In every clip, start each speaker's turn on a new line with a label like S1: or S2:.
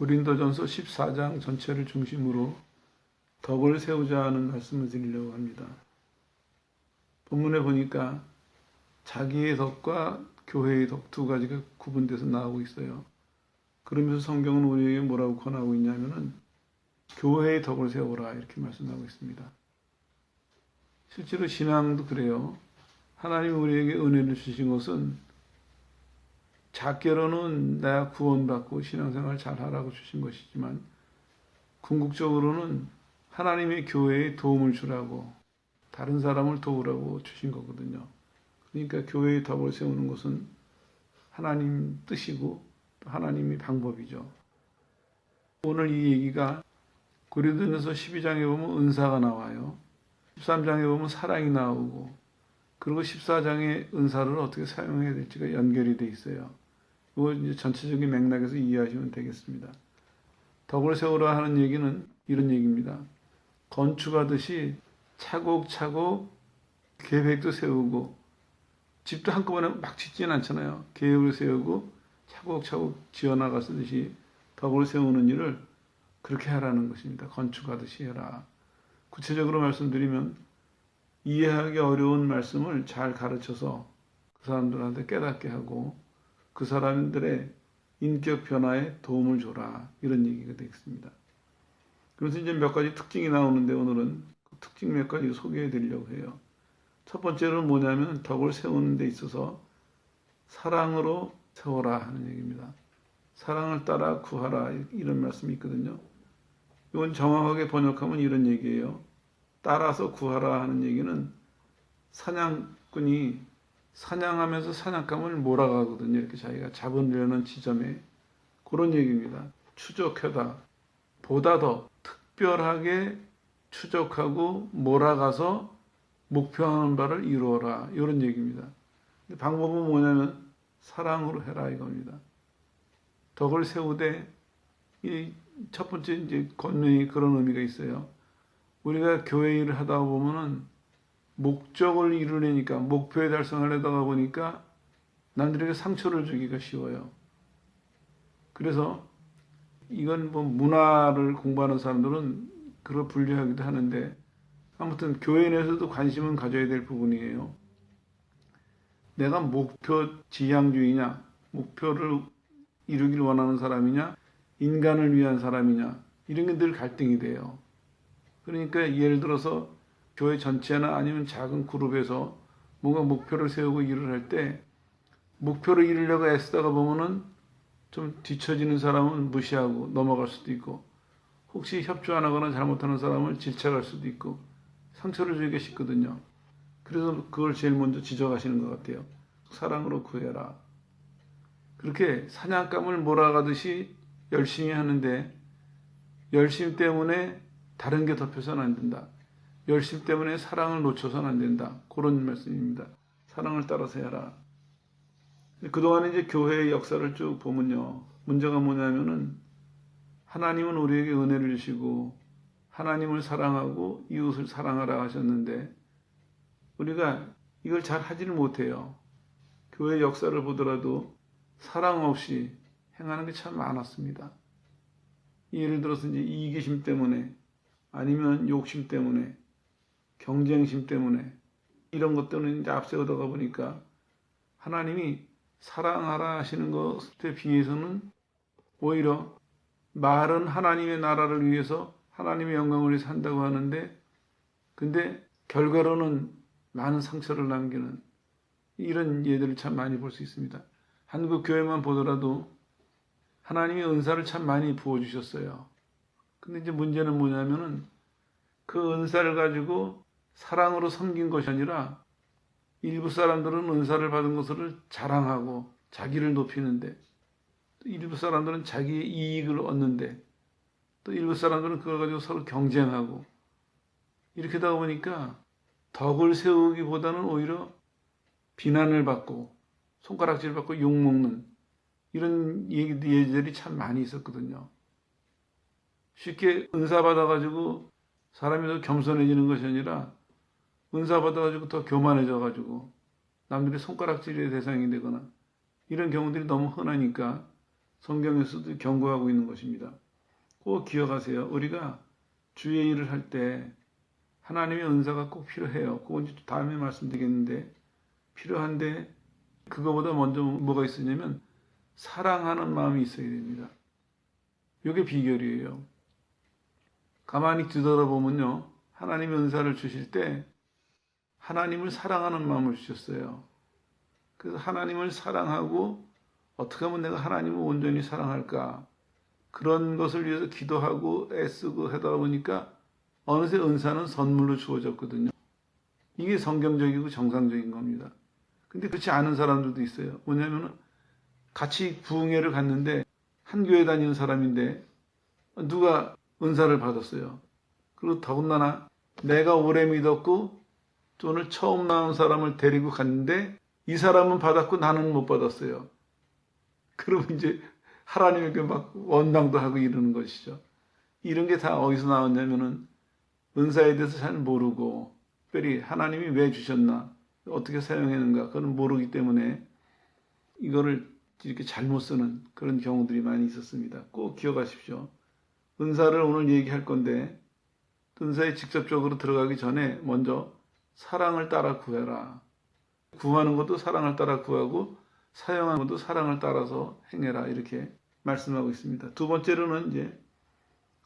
S1: 고린도전서 14장 전체를 중심으로 덕을 세우자 하는 말씀을 드리려고 합니다. 본문에 보니까 자기의 덕과 교회의 덕 두 가지가 구분돼서 나오고 있어요. 그러면서 성경은 우리에게 뭐라고 권하고 있냐면은 교회의 덕을 세우라 이렇게 말씀하고 있습니다. 실제로 신앙도 그래요. 하나님이 우리에게 은혜를 주신 것은 작게로는 내가 구원받고 신앙생활 잘하라고 주신 것이지만 궁극적으로는 하나님의 교회에 도움을 주라고 다른 사람을 도우라고 주신 거거든요. 그러니까 교회의 덕을 세우는 것은 하나님 뜻이고 또 하나님의 방법이죠. 오늘 이 얘기가 고린도전서 12장에 보면 은사가 나와요. 13장에 보면 사랑이 나오고 그리고 14장의 은사를 어떻게 사용해야 될지가 연결이 돼 있어요. 이거 이제 전체적인 맥락에서 이해하시면 되겠습니다. 덕을 세우라 하는 얘기는 이런 얘기입니다. 건축하듯이 차곡차곡 계획도 세우고 집도 한꺼번에 막 짓지는 않잖아요. 계획을 세우고 차곡차곡 지어나가듯이 덕을 세우는 일을 그렇게 하라는 것입니다. 건축하듯이 해라. 구체적으로 말씀드리면 이해하기 어려운 말씀을 잘 가르쳐서 그 사람들한테 깨닫게 하고 그 사람들의 인격 변화에 도움을 줘라. 이런 얘기가 되겠습니다. 그래서 이제 몇 가지 특징이 나오는데 오늘은 그 특징 몇 가지 소개해 드리려고 해요. 첫 번째는 뭐냐면 덕을 세우는 데 있어서 사랑으로 세워라 하는 얘기입니다. 사랑을 따라 구하라 이런 말씀이 있거든요. 이건 정확하게 번역하면 이런 얘기예요. 따라서 구하라 하는 얘기는 사냥꾼이 사냥하면서 사냥감을 몰아가거든요. 이렇게 자기가 잡으려는 지점에 그런 얘기입니다. 추적하다. 보다 더 특별하게 추적하고 몰아가서 목표하는 바를 이루어라. 이런 얘기입니다. 근데 방법은 뭐냐면 사랑으로 해라 이겁니다. 덕을 세우되 이 첫 번째 이제 권면이 그런 의미가 있어요. 우리가 교회 일을 하다 보면은 목적을 이루려니까 목표에 달성하려다가 보니까 남들에게 상처를 주기가 쉬워요. 그래서 이건 뭐 문화를 공부하는 사람들은 그걸 분류하기도 하는데 아무튼 교회 내에서도 관심은 가져야 될 부분이에요. 내가 목표 지향주의냐, 목표를 이루길 원하는 사람이냐, 인간을 위한 사람이냐 이런 게 늘 갈등이 돼요. 그러니까 예를 들어서 교회 전체나 아니면 작은 그룹에서 뭔가 목표를 세우고 일을 할 때 목표를 이루려고 애쓰다가 보면은 좀 뒤처지는 사람은 무시하고 넘어갈 수도 있고 혹시 협조 안 하거나 잘못하는 사람을 질책할 수도 있고 상처를 주기가 쉽거든요. 그래서 그걸 제일 먼저 지적하시는 것 같아요. 사랑으로 구해라. 그렇게 사냥감을 몰아가듯이 열심히 하는데 열심 때문에 다른 게 덮여서는 안 된다. 열심 때문에 사랑을 놓쳐서는 안 된다. 그런 말씀입니다. 사랑을 따라서 해라. 그동안 이제 교회의 역사를 쭉 보면요. 문제가 뭐냐면은 하나님은 우리에게 은혜를 주시고 하나님을 사랑하고 이웃을 사랑하라 하셨는데 우리가 이걸 잘 하지를 못해요. 교회 역사를 보더라도 사랑 없이 행하는 게 참 많았습니다. 예를 들어서 이제 이기심 때문에 아니면 욕심 때문에 경쟁심 때문에 이런 것들은 이제 앞세우다가 보니까 하나님이 사랑하라 하시는 것에 비해서는 오히려 말은 하나님의 나라를 위해서 하나님의 영광을 위해서 한다고 하는데 근데 결과로는 많은 상처를 남기는 이런 예들을 참 많이 볼 수 있습니다. 한국 교회만 보더라도 하나님의 은사를 참 많이 부어주셨어요. 근데 이제 문제는 뭐냐면은 그 은사를 가지고 사랑으로 섬긴 것이 아니라 일부 사람들은 은사를 받은 것을 자랑하고 자기를 높이는데 또 일부 사람들은 자기의 이익을 얻는데 또 일부 사람들은 그걸 가지고 서로 경쟁하고 이렇게 하다 보니까 덕을 세우기보다는 오히려 비난을 받고 손가락질 받고 욕먹는 이런 예들이 참 많이 있었거든요. 쉽게 은사 받아가지고 사람이 더 겸손해지는 것이 아니라 은사 받아가지고 더 교만해져가지고 남들이 손가락질의 대상이 되거나 이런 경우들이 너무 흔하니까 성경에서도 경고하고 있는 것입니다. 꼭 기억하세요. 우리가 주의 일을 할 때 하나님의 은사가 꼭 필요해요. 그건 이제 다음에 말씀드리겠는데, 필요한데 그거보다 먼저 뭐가 있으냐면 사랑하는 마음이 있어야 됩니다. 이게 비결이에요. 가만히 뒤돌아보면요, 하나님의 은사를 주실 때 하나님을 사랑하는 마음을 주셨어요. 그래서 하나님을 사랑하고 어떻게 하면 내가 하나님을 온전히 사랑할까, 그런 것을 위해서 기도하고 애쓰고 하다 보니까 어느새 은사는 선물로 주어졌거든요. 이게 성경적이고 정상적인 겁니다. 근데 그렇지 않은 사람들도 있어요. 뭐냐면은 같이 부흥회를 갔는데 한 교회 다니는 사람인데 누가 은사를 받았어요. 그리고 더군다나 내가 오래 믿었고 오늘 처음 나온 사람을 데리고 갔는데 이 사람은 받았고 나는 못 받았어요. 그러면 이제 하나님에게 막 원망도 하고 이러는 것이죠. 이런 게 다 어디서 나왔냐면은 은사에 대해서 잘 모르고, 특별히 하나님이 왜 주셨나, 어떻게 사용했는가, 그건 모르기 때문에 이거를 이렇게 잘못 쓰는 그런 경우들이 많이 있었습니다. 꼭 기억하십시오. 은사를 오늘 얘기할 건데, 은사에 직접적으로 들어가기 전에 먼저 사랑을 따라 구해라. 구하는 것도 사랑을 따라 구하고 사용하는 것도 사랑을 따라서 행해라, 이렇게 말씀하고 있습니다. 두 번째로는 이제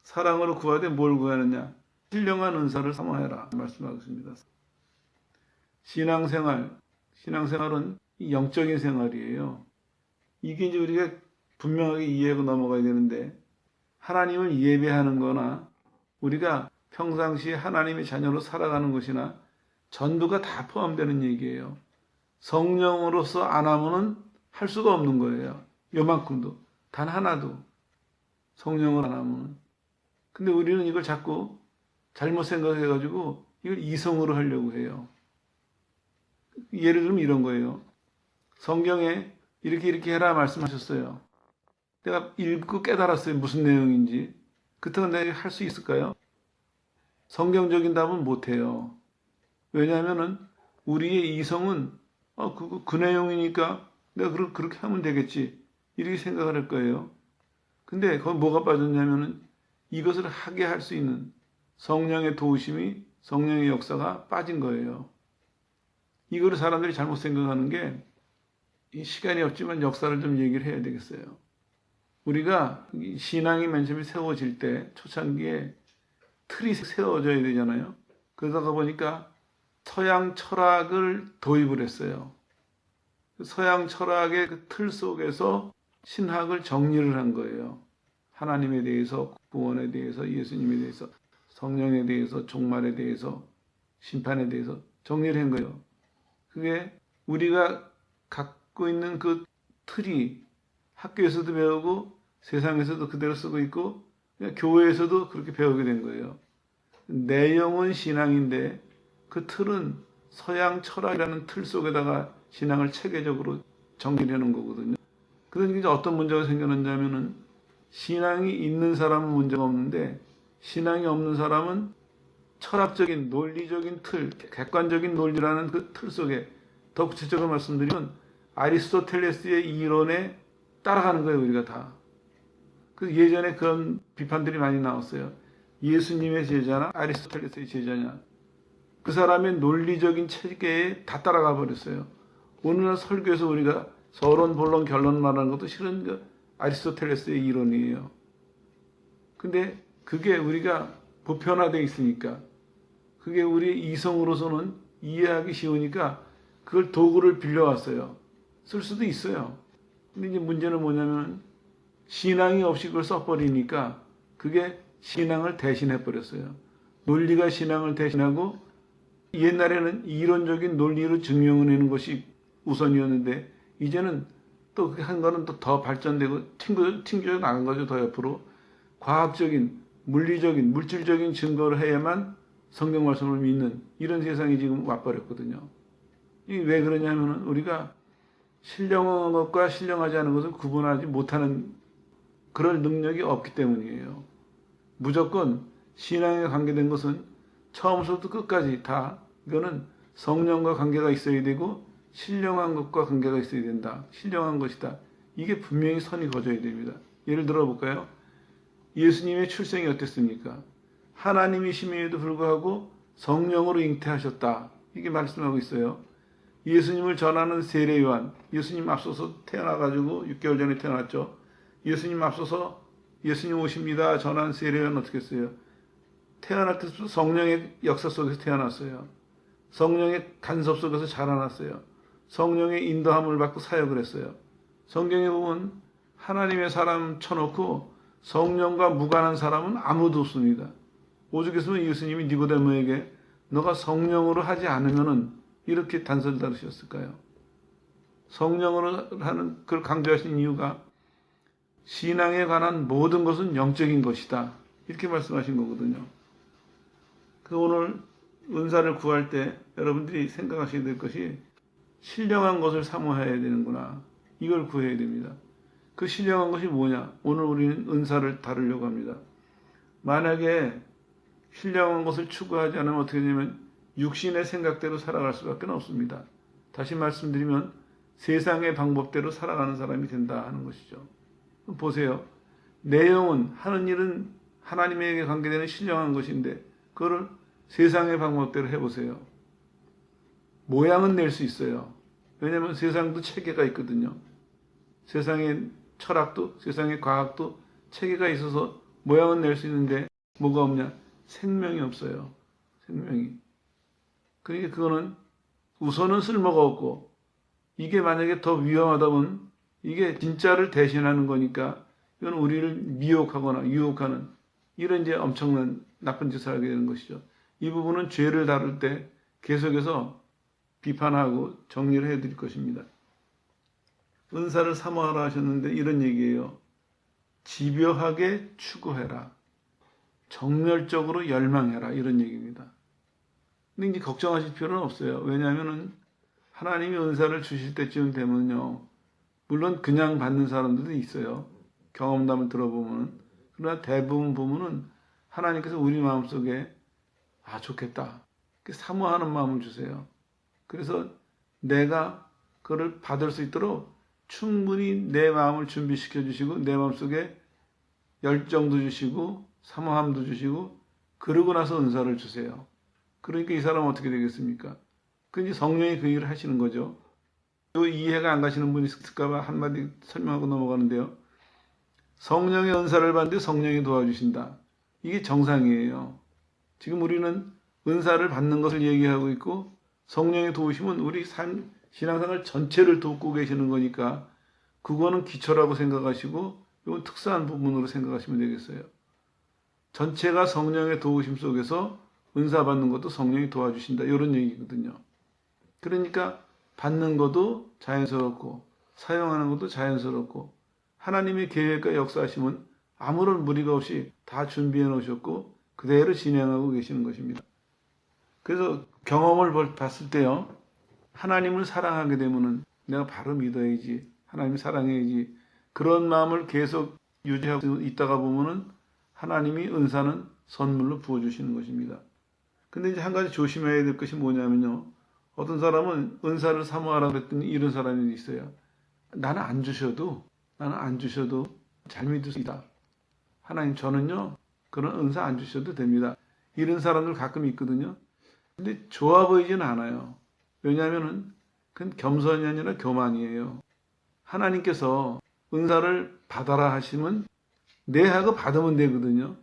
S1: 사랑으로 구하되 뭘 구하느냐, 신령한 은사를 사모해라 말씀하고 있습니다. 신앙생활은 영적인 생활이에요. 이게 이제 우리가 분명하게 이해하고 넘어가야 되는데, 하나님을 예배하는 거나 우리가 평상시에 하나님의 자녀로 살아가는 것이나 전부가 다 포함되는 얘기예요. 성령으로서 안 하면은 할 수가 없는 거예요. 요만큼도, 단 하나도 성령을 안 하면은. 근데 우리는 이걸 자꾸 잘못 생각해가지고 이걸 이성으로 하려고 해요. 예를 들면 이런 거예요. 성경에 이렇게 해라 말씀하셨어요. 내가 읽고 깨달았어요. 무슨 내용인지. 그렇다고 내가 할 수 있을까요? 성경적인 답은 못해요. 왜냐하면은 우리의 이성은 그 내용이니까 내가 그렇게 하면 되겠지, 이렇게 생각을 할 거예요. 근데 거기 뭐가 빠졌냐면은 이것을 하게 할 수 있는 성령의 도우심이, 성령의 역사가 빠진 거예요. 이거를 사람들이 잘못 생각하는 게, 시간이 없지만 역사를 좀 얘기를 해야 되겠어요. 우리가 신앙이 맨 처음에 세워질 때 초창기에 틀이 세워져야 되잖아요. 그러다가 보니까 서양 철학을 도입을 했어요. 서양 철학의 그 틀 속에서 신학을 정리를 한 거예요. 하나님에 대해서, 구원에 대해서, 예수님에 대해서, 성령에 대해서, 종말에 대해서, 심판에 대해서 정리를 한 거예요. 그게 우리가 갖고 있는 그 틀이 학교에서도 배우고 세상에서도 그대로 쓰고 있고 교회에서도 그렇게 배우게 된 거예요. 내용은 신앙인데 그 틀은 서양 철학이라는 틀 속에다가 신앙을 체계적으로 정리해 놓은 거거든요. 그러니까 이제 어떤 문제가 생겨났냐면은, 신앙이 있는 사람은 문제가 없는데 신앙이 없는 사람은 철학적인 논리적인 틀, 객관적인 논리라는 그 틀 속에, 더 구체적으로 말씀드리면 아리스토텔레스의 이론에 따라가는 거예요, 우리가 다. 그 예전에 그런 비판들이 많이 나왔어요. 예수님의 제자나 아리스토텔레스의 제자냐. 그 사람의 논리적인 체계에 다 따라가 버렸어요. 오늘날 설교에서 우리가 서론, 본론, 결론 말하는 것도 실은 그 아리스토텔레스의 이론이에요. 근데 그게 우리가 보편화되어 있으니까, 그게 우리 이성으로서는 이해하기 쉬우니까 그걸 도구를 빌려왔어요. 쓸 수도 있어요. 근데 이제 문제는 뭐냐면, 신앙이 없이 그걸 써버리니까 그게 신앙을 대신해 버렸어요. 논리가 신앙을 대신하고, 옛날에는 이론적인 논리로 증명해내는 것이 우선이었는데 이제는 또 그렇게 한 거는 또 더 발전되고 튕겨져 나간 거죠. 더 옆으로 과학적인, 물리적인, 물질적인 증거를 해야만 성경 말씀을 믿는 이런 세상이 지금 와버렸거든요. 이게 왜 그러냐면은 우리가 신령한 것과 신령하지 않은 것을 구분하지 못하는 그럴 능력이 없기 때문이에요. 무조건 신앙에 관계된 것은 처음부터 끝까지 다 이거는 성령과 관계가 있어야 되고 신령한 것과 관계가 있어야 된다. 신령한 것이다. 이게 분명히 선이 그어져야 됩니다. 예를 들어 볼까요? 예수님의 출생이 어땠습니까? 하나님이심에도 불구하고 성령으로 잉태하셨다. 이게 말씀하고 있어요. 예수님을 전하는 세례요한, 예수님 앞서서 태어나가지고 6개월 전에 태어났죠. 예수님 앞서서 예수님 오십니다 전한 세례요한 어떻게 했어요? 태어날 때부터 성령의 역사 속에서 태어났어요. 성령의 간섭 속에서 자라났어요. 성령의 인도함을 받고 사역을 했어요. 성경에 보면 하나님의 사람 쳐놓고 성령과 무관한 사람은 아무도 없습니다. 오죽했으면 예수님이 니고데모에게 너가 성령으로 하지 않으면은 이렇게 단서를 다루셨을까요? 성령으로 하는 그걸 강조하신 이유가 신앙에 관한 모든 것은 영적인 것이다. 이렇게 말씀하신 거거든요. 그 오늘 은사를 구할 때 여러분들이 생각하셔야 될 것이 신령한 것을 사모해야 되는구나. 이걸 구해야 됩니다. 그 신령한 것이 뭐냐? 오늘 우리는 은사를 다루려고 합니다. 만약에 신령한 것을 추구하지 않으면 어떻게 되냐면 육신의 생각대로 살아갈 수밖에 없습니다. 다시 말씀드리면 세상의 방법대로 살아가는 사람이 된다 하는 것이죠. 보세요. 내용은 하는 일은 하나님에게 관계되는 신령한 것인데 그거를 세상의 방법대로 해보세요. 모양은 낼 수 있어요. 왜냐하면 세상도 체계가 있거든요. 세상의 철학도 세상의 과학도 체계가 있어서 모양은 낼 수 있는데 뭐가 없냐? 생명이 없어요. 생명이. 그러니까 그거는 우선은 쓸모가 없고 이게 만약에 더 위험하다면 이게 진짜를 대신하는 거니까 이건 우리를 미혹하거나 유혹하는 이런 이제 엄청난 나쁜 짓을 하게 되는 것이죠. 이 부분은 죄를 다룰 때 계속해서 비판하고 정리를 해드릴 것입니다. 은사를 사모하라 하셨는데 이런 얘기예요. 집요하게 추구해라. 정열적으로 열망해라. 이런 얘기입니다. 근데 이제 걱정하실 필요는 없어요. 왜냐하면은 하나님이 은사를 주실 때쯤 되면요. 물론 그냥 받는 사람들도 있어요. 경험담을 들어보면. 그러나 대부분 보면은 하나님께서 우리 마음속에 좋겠다. 사모하는 마음을 주세요. 그래서 내가 그걸 받을 수 있도록 충분히 내 마음을 준비시켜 주시고 내 마음속에 열정도 주시고 사모함도 주시고 그러고 나서 은사를 주세요. 그러니까 이 사람은 어떻게 되겠습니까? 그 이제 성령이 그 일을 하시는 거죠. 요 이해가 안 가시는 분이 있을까봐 한마디 설명하고 넘어가는데요. 성령의 은사를 받는데 성령이 도와주신다. 이게 정상이에요. 지금 우리는 은사를 받는 것을 얘기하고 있고 성령의 도우심은 우리 신앙생활 전체를 돕고 계시는 거니까 그거는 기초라고 생각하시고 이건 특수한 부분으로 생각하시면 되겠어요. 전체가 성령의 도우심 속에서 은사 받는 것도 성령이 도와주신다. 이런 얘기거든요. 그러니까 받는 것도 자연스럽고 사용하는 것도 자연스럽고 하나님의 계획과 역사하심은 아무런 무리가 없이 다 준비해 놓으셨고 그대로 진행하고 계시는 것입니다. 그래서 경험을 봤을 때요. 하나님을 사랑하게 되면은 내가 바로 믿어야지. 하나님을 사랑해야지. 그런 마음을 계속 유지하고 있다가 보면은 하나님이 은사는 선물로 부어주시는 것입니다. 근데 이제 한 가지 조심해야 될 것이 뭐냐면요. 어떤 사람은 은사를 사모하라 그랬더니 이런 사람이 있어요. 나는 안 주셔도 잘 믿을 수 있다. 하나님 저는요. 그런 은사 안 주셔도 됩니다. 이런 사람들 가끔 있거든요. 근데 좋아 보이진 않아요. 왜냐하면은 그건 겸손이 아니라 교만이에요. 하나님께서 은사를 받아라 하시면 내 하고 받으면 되거든요.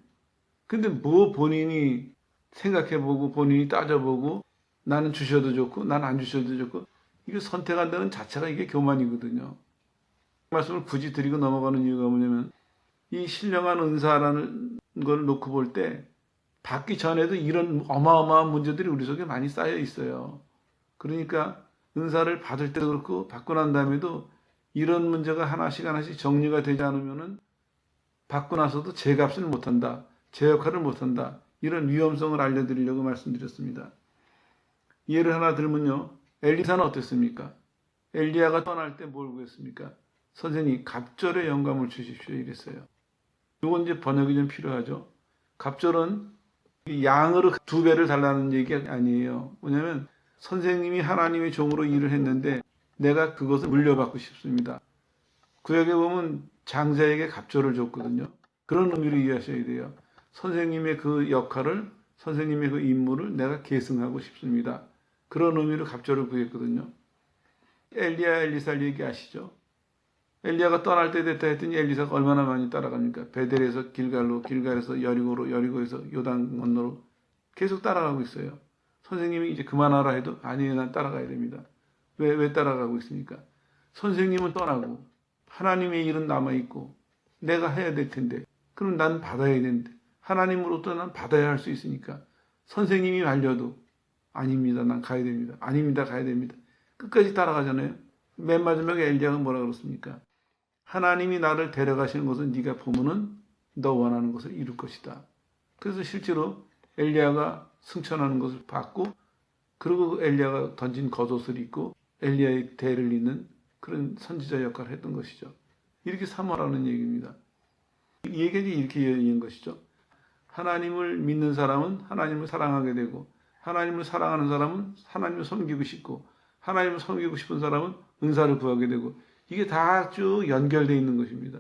S1: 근데 뭐 본인이 생각해보고 본인이 따져보고 나는 주셔도 좋고 나는 안 주셔도 좋고 이게 선택한다는 자체가 이게 교만이거든요. 말씀을 굳이 드리고 넘어가는 이유가 뭐냐면 이 신령한 은사라는 걸 놓고 볼 때 받기 전에도 이런 어마어마한 문제들이 우리 속에 많이 쌓여 있어요. 그러니까 은사를 받을 때도 그렇고 받고 난 다음에도 이런 문제가 하나씩 정리가 되지 않으면은 받고 나서도 제 값을 못한다. 제 역할을 못한다. 이런 위험성을 알려드리려고 말씀드렸습니다. 예를 하나 들면요. 엘리사는 어땠습니까? 엘리야가 떠날 때 뭘 구했습니까? 선생님 갑절의 영감을 주십시오 이랬어요. 이건 이제 번역이 좀 필요하죠. 갑절은 양으로 2배를 달라는 얘기가 아니에요. 뭐냐면 선생님이 하나님의 종으로 일을 했는데 내가 그것을 물려받고 싶습니다. 구약에 보면 장자에게 갑절을 줬거든요. 그런 의미로 이해하셔야 돼요. 선생님의 그 역할을, 선생님의 그 임무를 내가 계승하고 싶습니다. 그런 의미로 갑절을 구했거든요. 엘리야 엘리사를 얘기하시죠. 엘리야가 떠날 때 됐다 했더니 엘리사가 얼마나 많이 따라갑니까? 베델에서 길갈로, 길갈에서 여리고로, 여리고에서 요단 건너로 계속 따라가고 있어요. 선생님이 이제 그만하라 해도 아니에요, 난 따라가야 됩니다. 왜 따라가고 있습니까? 선생님은 떠나고 하나님의 일은 남아있고 내가 해야 될 텐데 그럼 난 받아야 되는데 하나님으로부터 난 받아야 할 수 있으니까 선생님이 말려도 아닙니다, 난 가야 됩니다. 아닙니다, 가야 됩니다. 끝까지 따라가잖아요. 맨 마지막에 엘리야가 뭐라 그렇습니까? 하나님이 나를 데려가시는 것은 네가 보면은 너 원하는 것을 이룰 것이다. 그래서 실제로 엘리야가 승천하는 것을 봤고, 그리고 엘리야가 던진 겉옷을 입고 엘리야의 대를 잇는 그런 선지자 역할을 했던 것이죠. 이렇게 사모하라는 얘기입니다. 이 얘기는 이렇게 이해하는 것이죠. 하나님을 믿는 사람은 하나님을 사랑하게 되고, 하나님을 사랑하는 사람은 하나님을 섬기고 싶고, 하나님을 섬기고 싶은 사람은 은사를 구하게 되고, 이게 다 쭉 연결되어 있는 것입니다.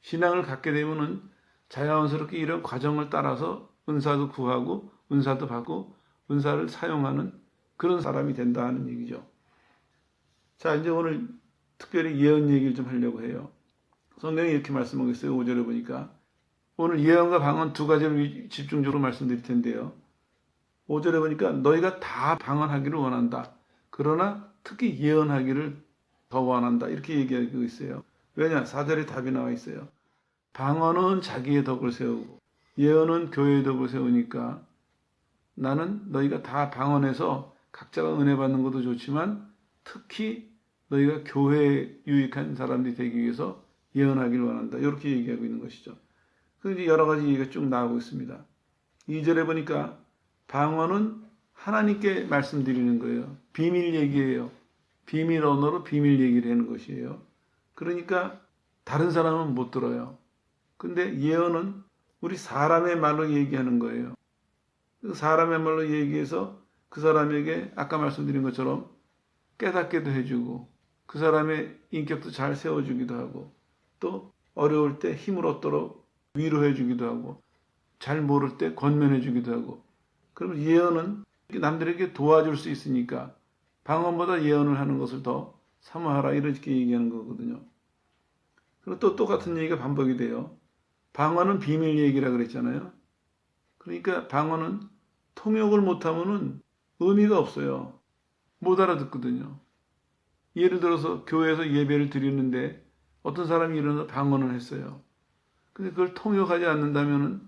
S1: 신앙을 갖게 되면은 자연스럽게 이런 과정을 따라서 은사도 구하고, 은사도 받고, 은사를 사용하는 그런 사람이 된다 하는 얘기죠. 자, 이제 오늘 특별히 예언 얘기를 좀 하려고 해요. 성경이 이렇게 말씀하고 있어요. 5절에 보니까. 오늘 예언과 방언 두 가지를 집중적으로 말씀드릴 텐데요. 5절에 보니까 너희가 다 방언하기를 원한다. 그러나 특히 예언하기를 더 원한다. 이렇게 얘기하고 있어요. 왜냐? 4절에 답이 나와 있어요. 방언은 자기의 덕을 세우고 예언은 교회의 덕을 세우니까 나는 너희가 다 방언해서 각자가 은혜 받는 것도 좋지만 특히 너희가 교회에 유익한 사람들이 되기 위해서 예언하기를 원한다. 이렇게 얘기하고 있는 것이죠. 그런데 여러 가지 얘기가 쭉 나오고 있습니다. 2절에 보니까 방언은 하나님께 말씀드리는 거예요. 비밀 얘기예요. 비밀 언어로 비밀 얘기를 하는 것이에요. 그러니까 다른 사람은 못 들어요. 근데 예언은 우리 사람의 말로 얘기하는 거예요. 사람의 말로 얘기해서 그 사람에게 아까 말씀드린 것처럼 깨닫게도 해주고 그 사람의 인격도 잘 세워주기도 하고 또 어려울 때 힘을 얻도록 위로해주기도 하고 잘 모를 때 권면해주기도 하고 그러면 예언은 남들에게 도와줄 수 있으니까 방언보다 예언을 하는 것을 더 사모하라 이렇게 얘기하는 거거든요. 그리고 또 똑같은 얘기가 반복이 돼요. 방언은 비밀 얘기라 그랬잖아요. 그러니까 방언은 통역을 못하면은 의미가 없어요. 못 알아듣거든요. 예를 들어서 교회에서 예배를 드리는데 어떤 사람이 일어나서 방언을 했어요. 근데 그걸 통역하지 않는다면은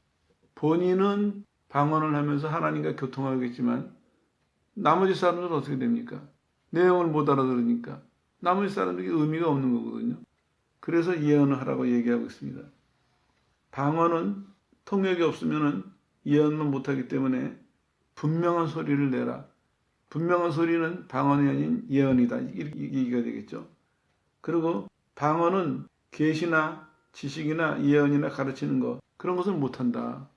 S1: 본인은 방언을 하면서 하나님과 교통하겠지만 나머지 사람들은 어떻게 됩니까? 내용을 못 알아들으니까 나머지 사람들에게 의미가 없는 거거든요. 그래서 예언을 하라고 얘기하고 있습니다. 방언은 통역이 없으면은 예언만 못하기 때문에 분명한 소리를 내라. 분명한 소리는 방언이 아닌 예언이다. 이렇게 얘기가 되겠죠. 그리고 방언은 계시나 지식이나 예언이나 가르치는 것 그런 것을 못한다.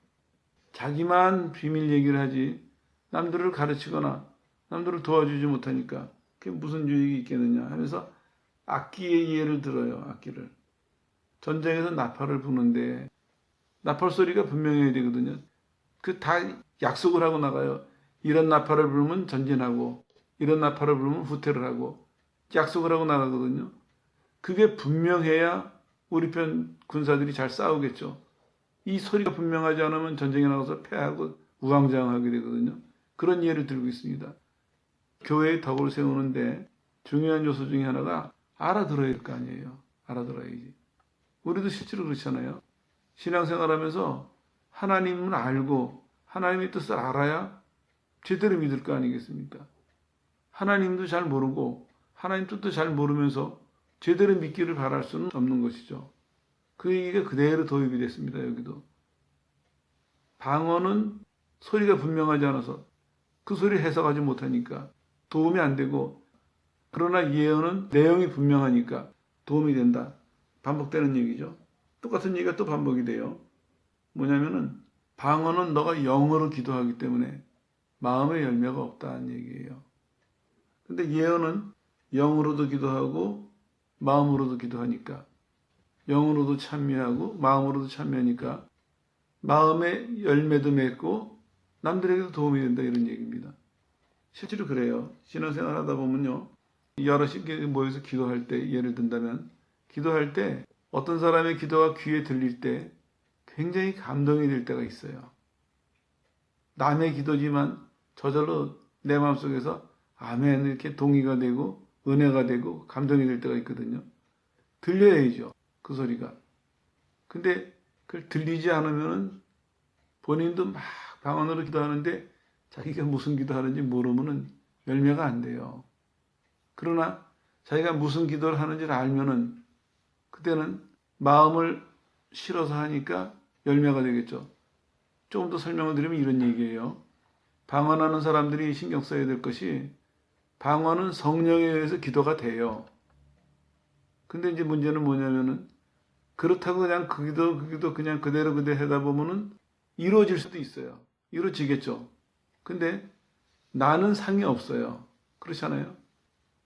S1: 자기만 비밀 얘기를 하지 남들을 가르치거나 남들을 도와주지 못하니까 그게 무슨 유익이 있겠느냐 하면서 악기의 예를 들어요. 악기를. 전쟁에서 나팔을 부는데 나팔 소리가 분명해야 되거든요. 그 다 약속을 하고 나가요. 이런 나팔을 부르면 전진하고 이런 나팔을 부르면 후퇴를 하고 약속을 하고 나가거든요. 그게 분명해야 우리 편 군사들이 잘 싸우겠죠. 이 소리가 분명하지 않으면 전쟁에 나가서 패하고 우왕좌왕하게 되거든요. 그런 예를 들고 있습니다. 교회의 덕을 세우는데 중요한 요소 중에 하나가 알아들어야 될 거 아니에요. 알아들어야지. 우리도 실제로 그렇잖아요. 신앙생활하면서 하나님을 알고 하나님의 뜻을 알아야 제대로 믿을 거 아니겠습니까? 하나님도 잘 모르고 하나님 뜻도 잘 모르면서 제대로 믿기를 바랄 수는 없는 것이죠. 그 얘기가 그대로 도입이 됐습니다. 여기도. 방언은 소리가 분명하지 않아서 그 소리를 해석하지 못하니까 도움이 안 되고 그러나 예언은 내용이 분명하니까 도움이 된다. 반복되는 얘기죠. 똑같은 얘기가 또 반복이 돼요. 뭐냐면은 방언은 너가 영어로 기도하기 때문에 마음의 열매가 없다는 얘기예요. 근데 예언은 영으로도 기도하고 마음으로도 기도하니까 영으로도 찬미하고 마음으로도 찬미하니까 마음의 열매도 맺고 남들에게도 도움이 된다, 이런 얘기입니다. 실제로 그래요. 신앙생활 하다 보면요, 여럿이 모여서 기도할 때, 예를 든다면 기도할 때 어떤 사람의 기도가 귀에 들릴 때 굉장히 감동이 될 때가 있어요. 남의 기도지만 저절로 내 마음속에서 아멘 이렇게 동의가 되고 은혜가 되고 감동이 될 때가 있거든요. 들려야죠, 그 소리가. 근데 그걸 들리지 않으면은 본인도 막 방언으로 기도하는데 자기가 무슨 기도하는지 모르면은 열매가 안 돼요. 그러나 자기가 무슨 기도를 하는지를 알면은 그때는 마음을 실어서 하니까 열매가 되겠죠. 조금 더 설명을 드리면 이런 얘기예요. 방언하는 사람들이 신경 써야 될 것이, 방언은 성령에 의해서 기도가 돼요. 근데 이제 문제는 뭐냐면은 그렇다고 그냥 그 기도 그냥 그대로 하다 보면은 이루어질 수도 있어요. 이루어지겠죠. 근데 나는 상이 없어요. 그렇잖아요.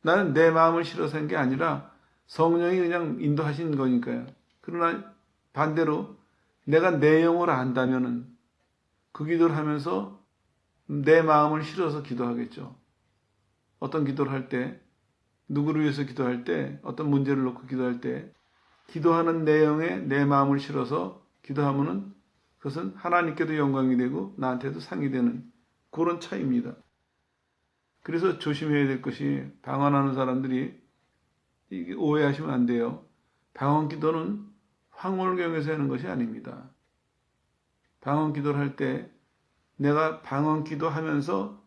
S1: 나는 내 마음을 실어서 한 게 아니라 성령이 그냥 인도하신 거니까요. 그러나 반대로 내가 내 영으로 안다면은 그 기도를 하면서 내 마음을 실어서 기도하겠죠. 어떤 기도를 할 때, 누구를 위해서 기도할 때, 어떤 문제를 놓고 기도할 때 기도하는 내용에 내 마음을 실어서 기도하면은 그것은 하나님께도 영광이 되고 나한테도 상이 되는 그런 차이입니다. 그래서 조심해야 될 것이, 방언하는 사람들이 이게 오해하시면 안 돼요. 방언 기도는 황홀경에서 하는 것이 아닙니다. 방언 기도를 할 때 내가 방언 기도하면서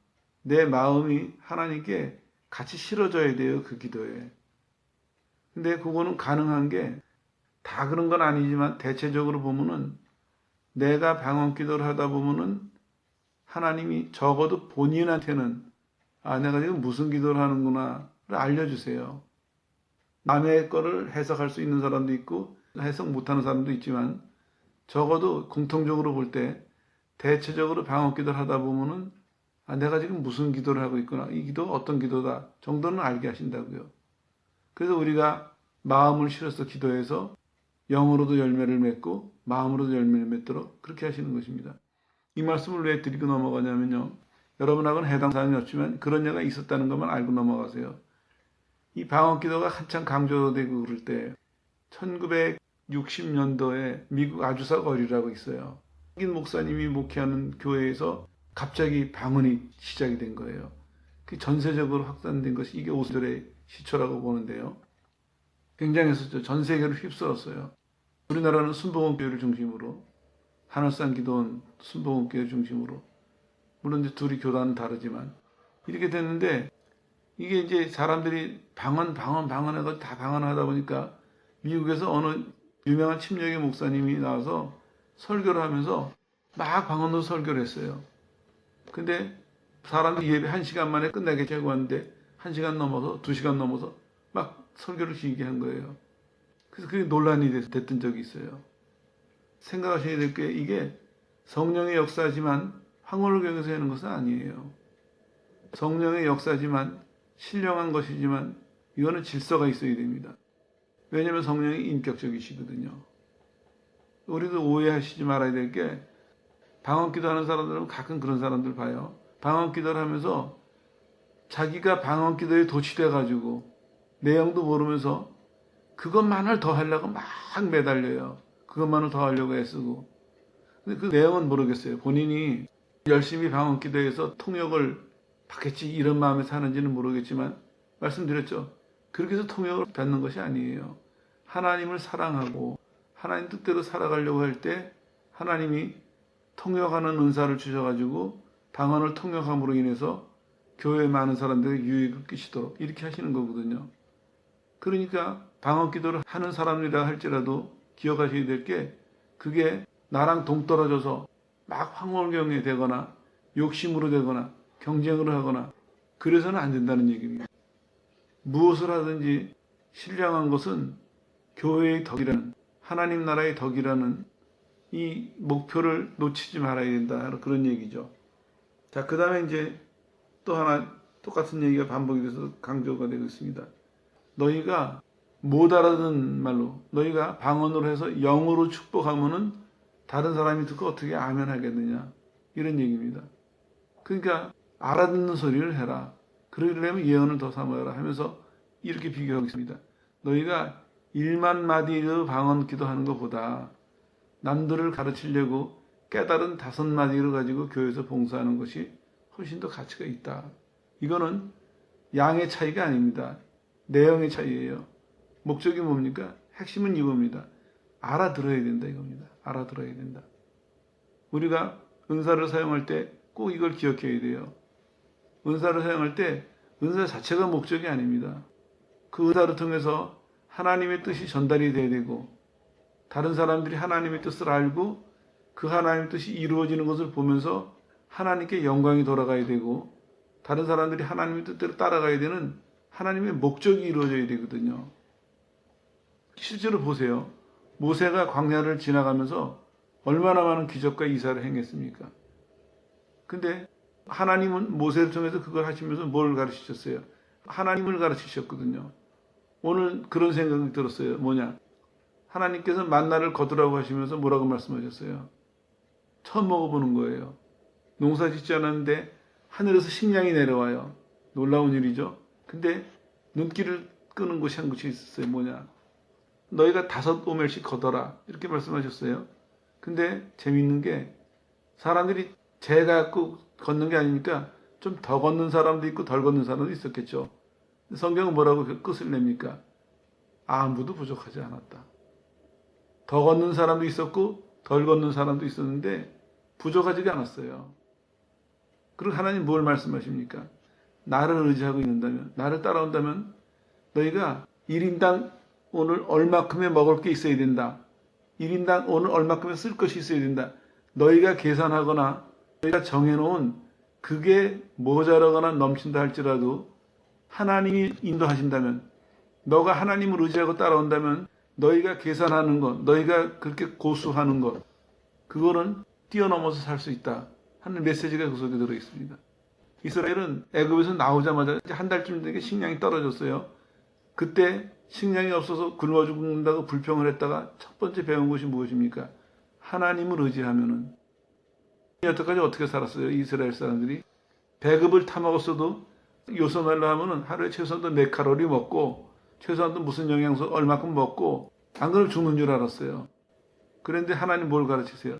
S1: 내 마음이 하나님께 같이 실어져야 돼요, 그 기도에. 근데 그거는 가능한 게 다 그런 건 아니지만 대체적으로 보면은 내가 방언 기도를 하다 보면은 하나님이 적어도 본인한테는 내가 지금 무슨 기도를 하는구나를 알려주세요. 남의 거를 해석할 수 있는 사람도 있고 해석 못하는 사람도 있지만 적어도 공통적으로 볼 때 대체적으로 방언 기도를 하다 보면은 내가 지금 무슨 기도를 하고 있구나, 이 기도가 어떤 기도다 정도는 알게 하신다고요. 그래서 우리가 마음을 실어서 기도해서 영으로도 열매를 맺고 마음으로도 열매를 맺도록 그렇게 하시는 것입니다. 이 말씀을 왜 드리고 넘어가냐면요, 여러분하고는 해당 사항이 없지만 그런 예가 있었다는 것만 알고 넘어가세요. 이 방언 기도가 한창 강조되고 그럴 때 1960년도에 미국 아주사 거리라고 있어요. 흑인 목사님이 목회하는 교회에서 갑자기 방언이 시작이 된 거예요. 그 전세적으로 확산된 것이 이게 5절의 시초라고 보는데요. 굉장했었죠. 전 세계를 휩쓸었어요. 우리나라는 순복음교회를 중심으로, 하늘산 기도원 순복음교회를 중심으로, 물론 이제 둘이 교단은 다르지만 이렇게 됐는데, 이게 이제 사람들이 방언해가지고 다 방언하다 보니까 미국에서 어느 유명한 침례교 목사님이 나와서 설교를 하면서 막 방언으로 설교를 했어요. 근데 사람들이 예배 1시간 만에 끝나겠지 하고 왔는데 1시간 넘어서 2시간 넘어서 막 설교를 길게 한 거예요. 그래서 그게 논란이 됐던 적이 있어요. 생각하셔야 될 게, 이게 성령의 역사지만 황홀경에서 하는 것은 아니에요. 성령의 역사지만 신령한 것이지만 이거는 질서가 있어야 됩니다. 왜냐하면 성령이 인격적이시거든요. 우리도 오해하시지 말아야 될 게, 방언 기도하는 사람들은 가끔 그런 사람들 봐요. 방언 기도를 하면서 자기가 방언 기도에 도취돼가지고 내용도 모르면서 그것만을 더 하려고 막 매달려요. 그것만을 더 하려고 애쓰고. 근데 그 내용은 모르겠어요. 본인이 열심히 방언 기도해서 통역을 받겠지 이런 마음에 사는지는 모르겠지만, 말씀드렸죠. 그렇게 해서 통역을 받는 것이 아니에요. 하나님을 사랑하고 하나님 뜻대로 살아가려고 할 때 하나님이 통역하는 은사를 주셔가지고 방언을 통역함으로 인해서 교회에 많은 사람들에게 유익을 끼치도록 이렇게 하시는 거거든요. 그러니까 방언 기도를 하는 사람이라 할지라도 기억하셔야 될 게, 그게 나랑 동떨어져서 막 황홀경에 되거나 욕심으로 되거나 경쟁을 하거나 그래서는 안 된다는 얘기입니다. 무엇을 하든지 신령한 것은 교회의 덕이라는, 하나님 나라의 덕이라는 이 목표를 놓치지 말아야 된다, 그런 얘기죠. 자, 그 다음에 이제 또 하나 똑같은 얘기가 반복이 돼서 강조가 되고 있습니다. 너희가 못 알아듣는 말로 너희가 방언으로 해서 영으로 축복하면은 다른 사람이 듣고 어떻게 아멘 하겠느냐 이런 얘기입니다. 그러니까 알아듣는 소리를 해라. 그러려면 예언을 더 삼아라 하면서 이렇게 비교하고 있습니다. 너희가 1만 마디로 방언 기도하는 것보다 남들을 가르치려고 깨달은 5마디를 가지고 교회에서 봉사하는 것이 훨씬 더 가치가 있다. 이거는 양의 차이가 아닙니다. 내용의 차이예요. 목적이 뭡니까? 핵심은 이겁니다. 알아들어야 된다 이겁니다. 알아들어야 된다. 우리가 은사를 사용할 때 꼭 이걸 기억해야 돼요. 은사를 사용할 때 은사 자체가 목적이 아닙니다. 그 은사를 통해서 하나님의 뜻이 전달이 돼야 되고 다른 사람들이 하나님의 뜻을 알고 그 하나님의 뜻이 이루어지는 것을 보면서 하나님께 영광이 돌아가야 되고 다른 사람들이 하나님의 뜻대로 따라가야 되는 하나님의 목적이 이루어져야 되거든요. 실제로 보세요. 모세가 광야를 지나가면서 얼마나 많은 기적과 이사를 행했습니까? 근데 하나님은 모세를 통해서 그걸 하시면서 뭘 가르치셨어요? 하나님을 가르치셨거든요. 오늘 그런 생각이 들었어요. 뭐냐? 하나님께서 만나를 거두라고 하시면서 뭐라고 말씀하셨어요? 처음 먹어보는 거예요. 농사 짓지 않았는데 하늘에서 식량이 내려와요. 놀라운 일이죠. 근데 눈길을 끄는 곳이 한 곳이 있었어요. 뭐냐? 너희가 5오멜씩 거둬라. 이렇게 말씀하셨어요. 근데 재밌는 게 사람들이 재가 갖고 걷는 게 아니니까 좀 더 걷는 사람도 있고 덜 걷는 사람도 있었겠죠. 성경은 뭐라고 그 끝을 냅니까? 아무도 부족하지 않았다. 더 걷는 사람도 있었고 덜 걷는 사람도 있었는데 부족하지가 않았어요. 그리고 하나님 뭘 말씀하십니까? 나를 의지하고 있는다면, 나를 따라온다면 너희가 1인당 오늘 얼마큼의 먹을 게 있어야 된다. 1인당 오늘 얼마큼의 쓸 것이 있어야 된다. 너희가 계산하거나 너희가 정해놓은 그게 모자라거나 넘친다 할지라도 하나님이 인도하신다면 너가 하나님을 의지하고 따라온다면 너희가 계산하는 것, 너희가 그렇게 고수하는 것 그거는 뛰어넘어서 살 수 있다 하는 메시지가 그 속에 들어있습니다. 이스라엘은 애굽에서 나오자마자 한 달쯤 되게 식량이 떨어졌어요. 그때 식량이 없어서 굶어 죽는다고 불평을 했다가 첫 번째 배운 것이 무엇입니까? 하나님을 의지하면은 여태까지 어떻게 살았어요? 이스라엘 사람들이 배급을 타먹었어도 요소말로 하면은 하루에 최소한도 4칼로리 먹고 최소한도 무슨 영양소 얼마큼 먹고 안 그러면 죽는 줄 알았어요. 그런데 하나님 뭘 가르치세요?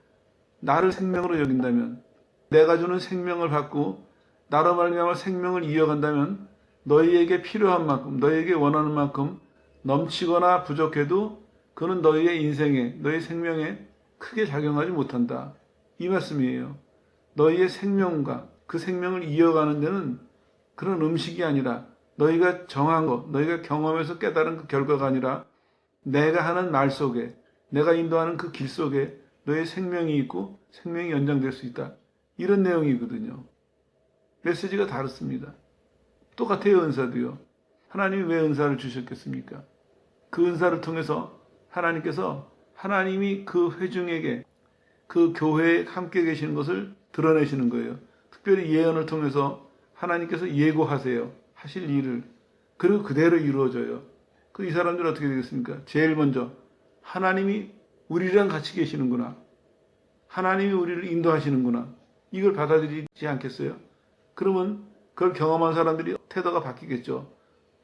S1: 나를 생명으로 여긴다면 내가 주는 생명을 받고 나로 말미암아 생명을 이어간다면 너희에게 필요한 만큼 너희에게 원하는 만큼 넘치거나 부족해도 그는 너희의 인생에 너희 생명에 크게 작용하지 못한다. 이 말씀이에요. 너희의 생명과 그 생명을 이어가는 데는 그런 음식이 아니라 너희가 정한 것, 너희가 경험해서 깨달은 그 결과가 아니라 내가 하는 말 속에 내가 인도하는 그 길 속에 너의 생명이 있고 생명이 연장될 수 있다. 이런 내용이거든요. 메시지가 다릅니다. 똑같아요. 은사도요. 하나님이 왜 은사를 주셨겠습니까? 그 은사를 통해서 하나님께서 하나님이 그 회중에게 그 교회에 함께 계시는 것을 드러내시는 거예요. 특별히 예언을 통해서 하나님께서 예고하세요. 하실 일을. 그리고 그대로 이루어져요. 그 이 사람들은 어떻게 되겠습니까? 제일 먼저 하나님이 우리랑 같이 계시는구나. 하나님이 우리를 인도하시는구나. 이걸 받아들이지 않겠어요? 그러면 그걸 경험한 사람들이 태도가 바뀌겠죠.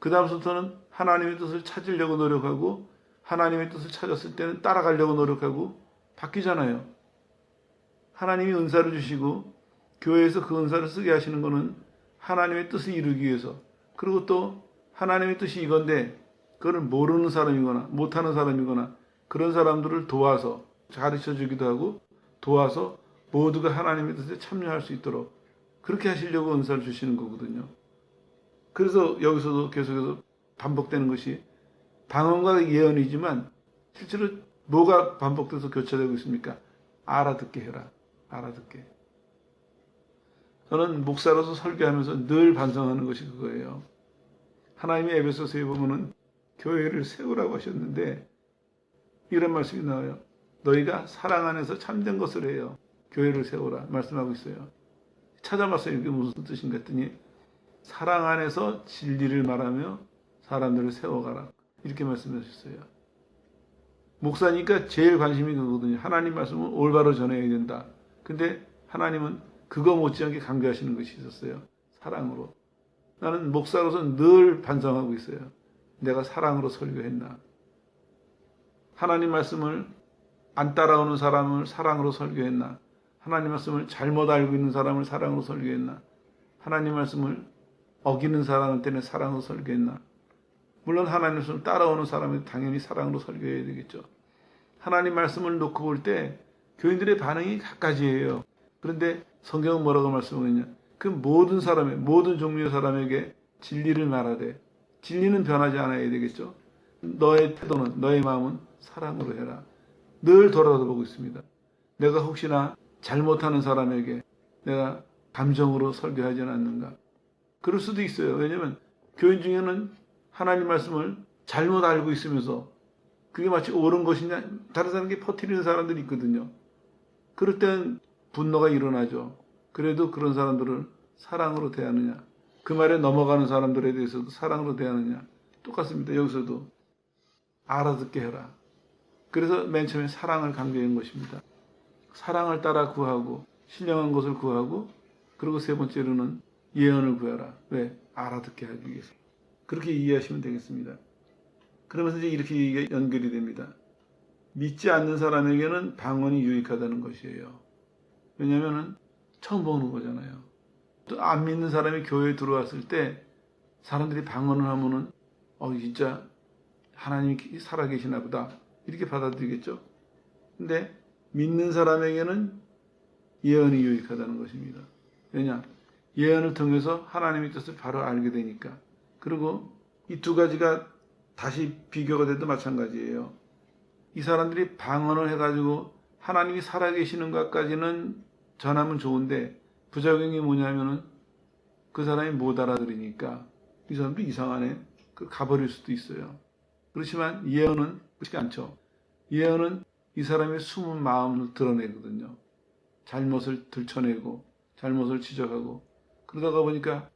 S1: 그 다음부터는 하나님의 뜻을 찾으려고 노력하고 하나님의 뜻을 찾았을 때는 따라가려고 노력하고 바뀌잖아요. 하나님이 은사를 주시고 교회에서 그 은사를 쓰게 하시는 것은 하나님의 뜻을 이루기 위해서 그리고 또 하나님의 뜻이 이건데 그걸 모르는 사람이거나 못하는 사람이거나 그런 사람들을 도와서 가르쳐 주기도 하고 도와서 모두가 하나님의 뜻에 참여할 수 있도록 그렇게 하시려고 은사를 주시는 거거든요. 그래서 여기서도 계속해서 반복되는 것이 방언과 예언이지만 실제로 뭐가 반복돼서 교차되고 있습니까? 알아듣게 해라. 알아듣게. 저는 목사로서 설교하면서 늘 반성하는 것이 그거예요. 하나님의 에베소서에 보면은 교회를 세우라고 하셨는데 이런 말씀이 나와요. 너희가 사랑 안에서 참된 것을 해요. 교회를 세우라 말씀하고 있어요. 찾아봤어요. 이게 무슨 뜻인가 했더니 사랑 안에서 진리를 말하며 사람들을 세워가라. 이렇게 말씀하셨어요. 목사니까 제일 관심이 그거거든요. 하나님 말씀을 올바로 전해야 된다. 근데 하나님은 그거 못지않게 강조하시는 것이 있었어요. 사랑으로. 나는 목사로서 늘 반성하고 있어요. 내가 사랑으로 설교했나? 하나님 말씀을 안 따라오는 사람을 사랑으로 설교했나? 하나님 말씀을 잘못 알고 있는 사람을 사랑으로 설교했나? 하나님 말씀을 어기는 사람한테는 사랑으로 설교했나? 물론 하나님 말씀을 따라오는 사람은 당연히 사랑으로 설교해야 되겠죠. 하나님 말씀을 놓고 볼 때 교인들의 반응이 각가지예요. 그런데 성경은 뭐라고 말씀하느냐? 그 모든 사람의 모든 종류의 사람에게 진리를 말하되 진리는 변하지 않아야 되겠죠. 너의 태도는 너의 마음은 사랑으로 해라. 늘 돌아보고 있습니다. 내가 혹시나 잘못하는 사람에게 내가 감정으로 설교하지 않는가? 그럴 수도 있어요. 왜냐하면 교인 중에는 하나님 말씀을 잘못 알고 있으면서 그게 마치 옳은 것이냐 다른 사람에게 퍼뜨리는 사람들이 있거든요. 그럴 땐 분노가 일어나죠. 그래도 그런 사람들을 사랑으로 대하느냐, 그 말에 넘어가는 사람들에 대해서도 사랑으로 대하느냐, 똑같습니다. 여기서도 알아듣게 해라. 그래서 맨 처음에 사랑을 강조한 것입니다. 사랑을 따라 구하고 신령한 것을 구하고, 그리고 세 번째로는 예언을 구하라. 왜? 알아듣게 하기 위해서. 그렇게 이해하시면 되겠습니다. 그러면서 이제 이렇게 연결이 됩니다. 믿지 않는 사람에게는 방언이 유익하다는 것이에요. 왜냐하면 처음 보는 거잖아요. 또 안 믿는 사람이 교회에 들어왔을 때 사람들이 방언을 하면은 진짜 하나님이 살아계시나 보다 이렇게 받아들이겠죠. 근데 믿는 사람에게는 예언이 유익하다는 것입니다. 왜냐? 예언을 통해서 하나님의 뜻을 바로 알게 되니까. 그리고 이 두 가지가 다시 비교가 돼도 마찬가지예요. 이 사람들이 방언을 해가지고 하나님이 살아계시는 것까지는 전하면 좋은데 부작용이 뭐냐면은 그 사람이 못 알아들으니까 이 사람도 이상하네. 가버릴 수도 있어요. 그렇지만 예언은 그렇지 않죠. 예언은 이 사람의 숨은 마음을 드러내거든요. 잘못을 들춰내고 잘못을 지적하고, 그러다가 보니까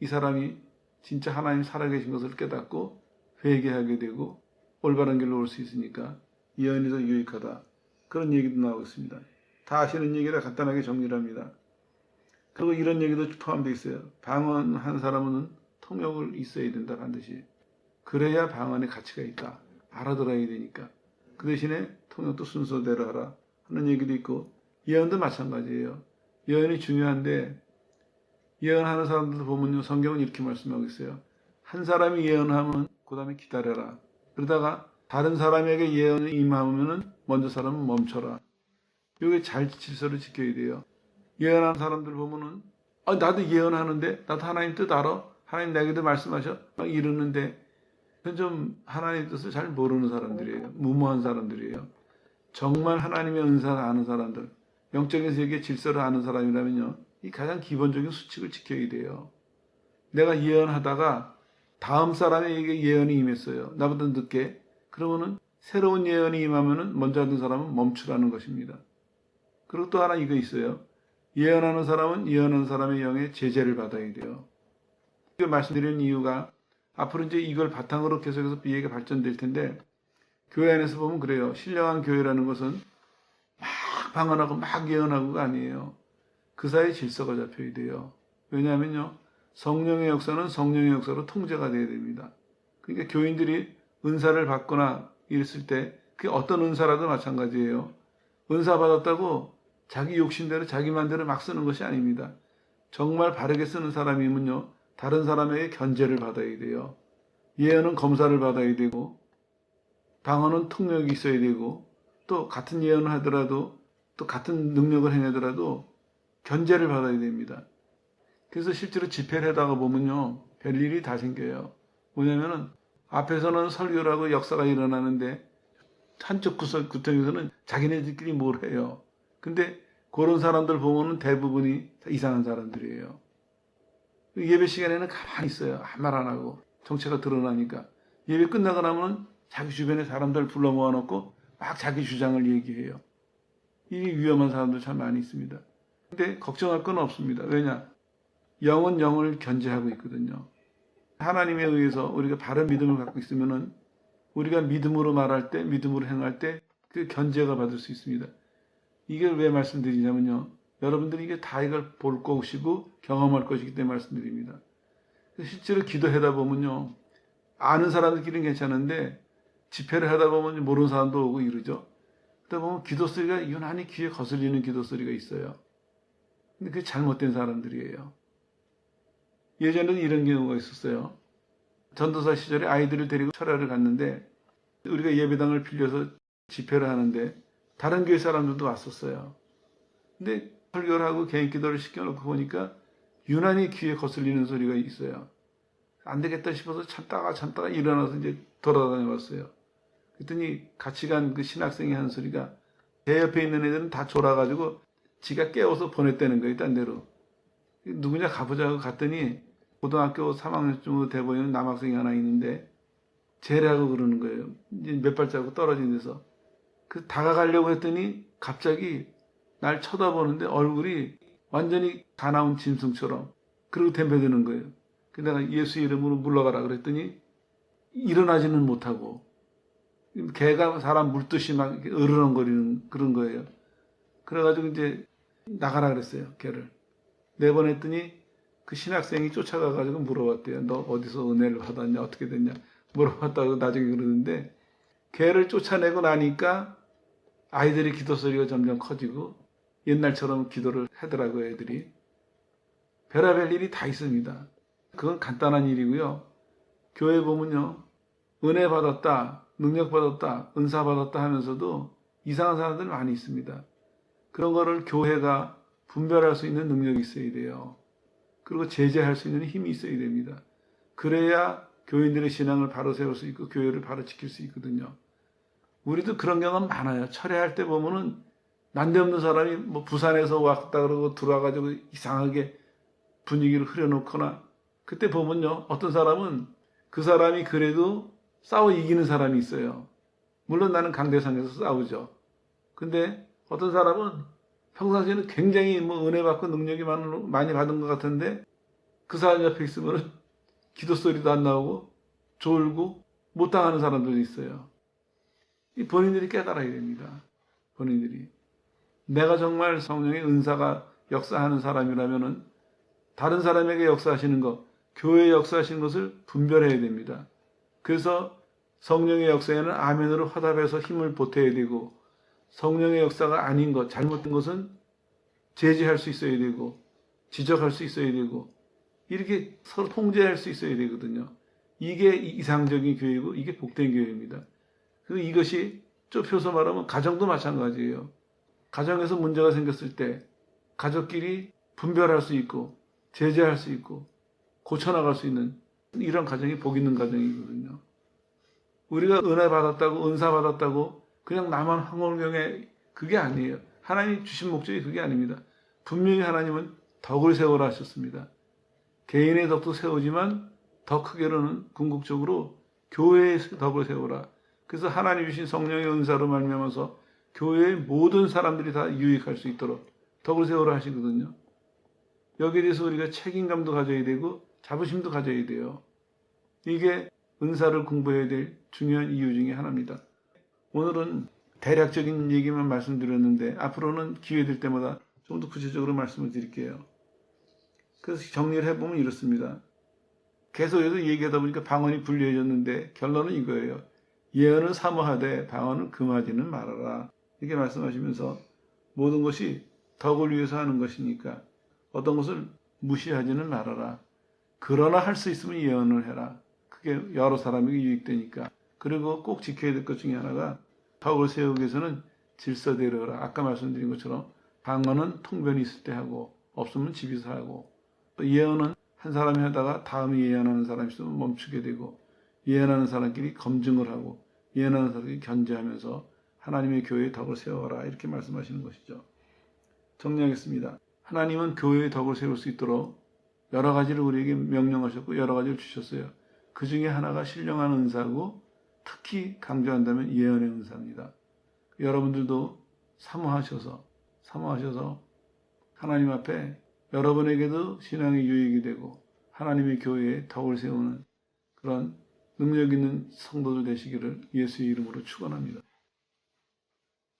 S1: 이 사람이 진짜 하나님 살아계신 것을 깨닫고 회개하게 되고 올바른 길로 올 수 있으니까 예언이 더 유익하다. 그런 얘기도 나오고 있습니다. 다 아시는 얘기라 간단하게 정리를 합니다. 그리고 이런 얘기도 포함되어 있어요. 방언한 사람은 통역을 있어야 된다, 반드시. 그래야 방언의 가치가 있다. 알아들어야 되니까. 그 대신에 통역도 순서대로 하라 하는 얘기도 있고, 예언도 마찬가지예요. 예언이 중요한데 예언하는 사람들도 보면요, 성경은 이렇게 말씀하고 있어요. 한 사람이 예언하면 그 다음에 기다려라. 그러다가 다른 사람에게 예언이 임하면은 먼저 사람은 멈춰라. 이게 잘 질서를 지켜야 돼요. 예언하는 사람들 보면은 나도 예언하는데, 나도 하나님 뜻 알아? 하나님 내게도 말씀하셔? 막 이러는데 그건 좀 하나님 뜻을 잘 모르는 사람들이에요. 무모한 사람들이에요. 정말 하나님의 은사를 아는 사람들, 영적인 세계의 질서를 아는 사람이라면요, 이 가장 기본적인 수칙을 지켜야 돼요. 내가 예언하다가 다음 사람에게 예언이 임했어요. 나보다 늦게. 그러면은 새로운 예언이 임하면은 먼저 하던 사람은 멈추라는 것입니다. 그리고 또 하나 이거 있어요. 예언하는 사람은 예언하는 사람의 영의 제재를 받아야 돼요. 이걸 말씀드리는 이유가 앞으로 이제 이걸 바탕으로 계속해서 비얘가 발전될 텐데, 교회 안에서 보면 그래요. 신령한 교회라는 것은 막 방언하고 막 예언하고가 아니에요. 그 사이에 질서가 잡혀야 돼요. 왜냐하면요, 성령의 역사는 성령의 역사로 통제가 돼야 됩니다. 그러니까 교인들이 은사를 받거나 이랬을 때 그게 어떤 은사라도 마찬가지예요. 은사 받았다고 자기 욕심대로 자기 맘대로 막 쓰는 것이 아닙니다. 정말 바르게 쓰는 사람이면요, 다른 사람에게 견제를 받아야 돼요. 예언은 검사를 받아야 되고, 방언은 통역이 있어야 되고, 또 같은 예언을 하더라도, 또 같은 능력을 해내더라도 견제를 받아야 됩니다. 그래서 실제로 집회를 하다가 보면요, 별일이 다 생겨요. 뭐냐면은 앞에서는 설교를 하고 역사가 일어나는데 한쪽 구석에서는 자기네들끼리 뭘 해요. 근데 그런 사람들 보면은 대부분이 이상한 사람들이에요. 예배 시간에는 가만히 있어요. 아무 말 안 하고. 정체가 드러나니까. 예배 끝나고 나면 자기 주변에 사람들 불러 모아놓고 막 자기 주장을 얘기해요. 이 위험한 사람들 참 많이 있습니다. 근데 걱정할 건 없습니다. 왜냐? 영은 영을 견제하고 있거든요. 하나님에 의해서 우리가 바른 믿음을 갖고 있으면은 우리가 믿음으로 말할 때, 믿음으로 행할 때 그 견제가 받을 수 있습니다. 이걸 왜 말씀드리냐면요. 여러분들이 이게 다 이걸 볼 것이고 경험할 것이기 때문에 말씀드립니다. 실제로 기도하다 보면요. 아는 사람들끼리는 괜찮은데 집회를 하다 보면 모르는 사람도 오고 이러죠. 그러다 보면 기도 소리가 유난히 귀에 거슬리는 기도 소리가 있어요. 근데 그게 잘못된 사람들이에요. 예전에는 이런 경우가 있었어요. 전도사 시절에 아이들을 데리고 철야를 갔는데 우리가 예배당을 빌려서 집회를 하는데 다른 교회 사람들도 왔었어요. 근데 설교를 하고 개인 기도를 시켜놓고 보니까 유난히 귀에 거슬리는 소리가 있어요. 안 되겠다 싶어서 참다가 일어나서 이제 돌아다녀 봤어요. 그랬더니 같이 간 그 신학생이 하는 소리가 제 옆에 있는 애들은 다 졸아가지고 지가 깨워서 보냈다는 거예요. 딴 데로. 누구냐 가보자고 갔더니 고등학교 3학년쯤으로 돼 보이는 남학생이 하나 있는데 쟤라고 그러는 거예요. 이제 몇 발자국 떨어진 데서. 그 다가가려고 했더니 갑자기 날 쳐다보는데 얼굴이 완전히 가나운 짐승처럼 그러고 덤벼드는 거예요. 그 내가 예수 이름으로 물러가라 그랬더니 일어나지는 못하고 개가 사람 물듯이 막 으르렁거리는 그런 거예요. 그래가지고 이제 나가라 그랬어요. 개를. 내보냈더니 그 신학생이 쫓아가가지고 물어봤대요. 너 어디서 은혜를 받았냐? 어떻게 됐냐? 물어봤다고 나중에 그러는데 개를 쫓아내고 나니까 아이들의 기도 소리가 점점 커지고 옛날처럼 기도를 하더라고요. 애들이. 별의별 일이 다 있습니다. 그건 간단한 일이고요. 교회 보면요. 은혜 받았다, 능력 받았다, 은사 받았다 하면서도 이상한 사람들 많이 있습니다. 그런 거를 교회가 분별할 수 있는 능력이 있어야 돼요. 그리고 제재할 수 있는 힘이 있어야 됩니다. 그래야 교인들의 신앙을 바로 세울 수 있고 교회를 바로 지킬 수 있거든요. 우리도 그런 경험 많아요. 철회할 때 보면은 난데없는 사람이 뭐 부산에서 왔다 그러고 들어와가지고 이상하게 분위기를 흐려놓거나 그때 보면요. 어떤 사람은 그 사람이 그래도 싸워 이기는 사람이 있어요. 물론 나는 강대상에서 싸우죠. 근데 어떤 사람은 평상시에는 굉장히 뭐 은혜 받고 능력이 많이 받은 것 같은데 그 사람 옆에 있으면 기도 소리도 안 나오고 졸고 못 당하는 사람들도 있어요. 이 본인들이 깨달아야 됩니다. 본인들이. 내가 정말 성령의 은사가 역사하는 사람이라면은 다른 사람에게 역사하시는 것, 교회에 역사하시는 것을 분별해야 됩니다. 그래서 성령의 역사에는 아멘으로 화답해서 힘을 보태야 되고 성령의 역사가 아닌 것, 잘못된 것은 제지할 수 있어야 되고 지적할 수 있어야 되고 이렇게 서로 통제할 수 있어야 되거든요. 이게 이상적인 교회고 이게 복된 교회입니다. 그리고 이것이 좁혀서 말하면 가정도 마찬가지예요. 가정에서 문제가 생겼을 때 가족끼리 분별할 수 있고 제재할 수 있고 고쳐나갈 수 있는 이런 가정이 복 있는 가정이거든요. 우리가 은혜 받았다고 은사 받았다고 그냥 나만 황홀경에 그게 아니에요. 하나님이 주신 목적이 그게 아닙니다. 분명히 하나님은 덕을 세우라 하셨습니다. 개인의 덕도 세우지만 더 크게로는 궁극적으로 교회의 덕을 세우라. 그래서 하나님 주신 성령의 은사로 말미암아서 교회의 모든 사람들이 다 유익할 수 있도록 덕을 세우라 하시거든요. 여기에 대해서 우리가 책임감도 가져야 되고 자부심도 가져야 돼요. 이게 은사를 공부해야 될 중요한 이유 중에 하나입니다. 오늘은 대략적인 얘기만 말씀드렸는데 앞으로는 기회 될 때마다 좀 더 구체적으로 말씀을 드릴게요. 그래서 정리를 해보면 이렇습니다. 계속해서 얘기하다 보니까 방언이 불리해졌는데 결론은 이거예요. 예언을 사모하되 방언을 금하지는 말아라. 이렇게 말씀하시면서 모든 것이 덕을 위해서 하는 것이니까 어떤 것을 무시하지는 말아라. 그러나 할 수 있으면 예언을 해라. 그게 여러 사람에게 유익되니까. 그리고 꼭 지켜야 될 것 중에 하나가 덕을 세우기 위해서는 질서대로라. 아까 말씀드린 것처럼 방언은 통변이 있을 때 하고 없으면 집에서 하고 또 예언은 한 사람이 하다가 다음에 예언하는 사람이 있으면 멈추게 되고 예언하는 사람끼리 검증을 하고 예언하는 사람끼리 견제하면서 하나님의 교회의 덕을 세워라. 이렇게 말씀하시는 것이죠. 정리하겠습니다. 하나님은 교회의 덕을 세울 수 있도록 여러 가지를 우리에게 명령하셨고 여러 가지를 주셨어요. 그 중에 하나가 신령한 은사고 특히 강조한다면 예언의 은사입니다. 여러분들도 사모하셔서 하나님 앞에 여러분에게도 신앙의 유익이 되고 하나님의 교회에 덕을 세우는 그런 능력 있는 성도들 되시기를 예수의 이름으로 축원합니다.